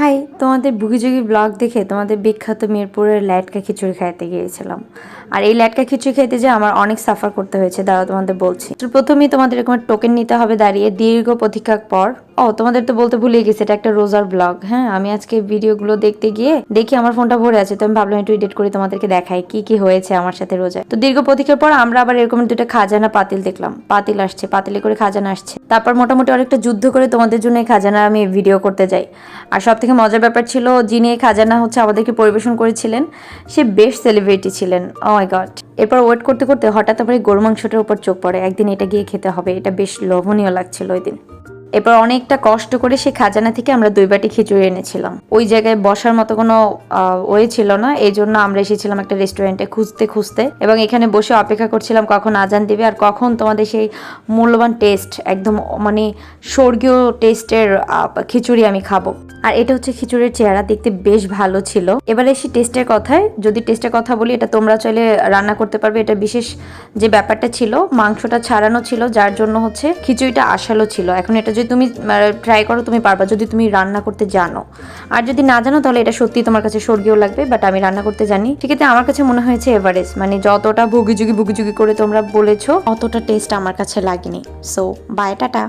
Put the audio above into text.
High, তোমাদের বুগিজুগি blog দেখে তোমাদের বিখ্যাত মিরপুরের ল্যাটকা খিচুড়ি খাইতে গিয়েছিলাম। আর এই ল্যাটকা খিচুড়ি খাইতে যে আমার অনেক সাফার করতে হয়েছে, দাঁড়াও তোমাদের বলছি। তো প্রথমেই তোমাদের এরকম টোকেন নিতে হবে দাঁড়িয়ে দীর্ঘ প্রতীক্ষার পর। তোমাদের তো বলতে ভুলে গেছি, এটা একটা রোজার ব্লগ। হ্যাঁ, আমি আজকে ভিডিওগুলো দেখতে গিয়ে দেখি আমার ফোনটা ভরে আছে, তো আমি ভাবলাম একটু এডিট করে তোমাদেরকে দেখাই কি কি হয়েছে আমার সাথে রোজায়। তো দীর্ঘ প্রতীক্ষার পর আমরা আবার এরকম দুটো খাজানা পাতিল দেখলাম, পাতিল আসছে, পাতিলে করে খাজানা আসছে। তারপর মোটামুটি অনেকটা যুদ্ধ করে তোমাদের জন্য এই খাজানা আমি ভিডিও করতে যাই। আর সব থেকে মজার ব্যাপার ছিল, যিনি এই খাজানা আমাদেরকে পরিবেশন করেছিলেন সে বেস্ট সেলিব্রিটি ছিলেন। ও মাই গড। এরপর ওয়েট করতে করতে হঠাৎ আবার গরু মাংসটার উপর চোখ পড়ে, একদিন এটা গিয়ে খেতে হবে, এটা বেশ লোভনীয় লাগছিল ওই দিন। এরপর অনেকটা কষ্ট করে সেই খাজানা থেকে আমরা 2 বাটি খিচুড়ি এনেছিলাম। ওই জায়গায় বসার মতো কোনো ওয়ে ছিল না, এই জন্য আমরা এসেছিলাম একটা রেস্টুরেন্টে খুঁজতে খুঁজতে, এবং এখানে বসে অপেক্ষা করছিলাম কখন আজান দিবে আর কখন তোমাদের সেই মূল্যবান টেস্ট, একদম মানে স্বর্গীয় টেস্টের খিচুড়ি আমি খাবো। আর এটা হচ্ছে খিচুড়ির চেহারা, দেখতে বেশ ভালো ছিল। এবার এসে টেস্টের কথায়, যদি টেস্টের কথা বলি, এটা তোমরা চাইলে রান্না করতে পারবে। এটা বিশেষ যে ব্যাপারটা ছিল, মাংসটা ছাড়ানো ছিল, যার জন্য হচ্ছে খিচুড়িটা আশালো ছিল। এখন এটা যদি তুমি ট্রাই করো তুমি পারবা, যদি তুমি রান্না করতে জানো। আর যদি না জানো তাহলে এটা সত্যি তোমার কাছে স্বর্গীয় লাগবে, বাট আমি রান্না করতে জানি। ঠিক আছে, আমার কাছে মনে হয়েছে এভারেস্ট, মানে যতটা ভুগিযুগি করে তোমরা বলেছো অতটা টেস্ট আমার কাছে লাগেনি। So bye, tata.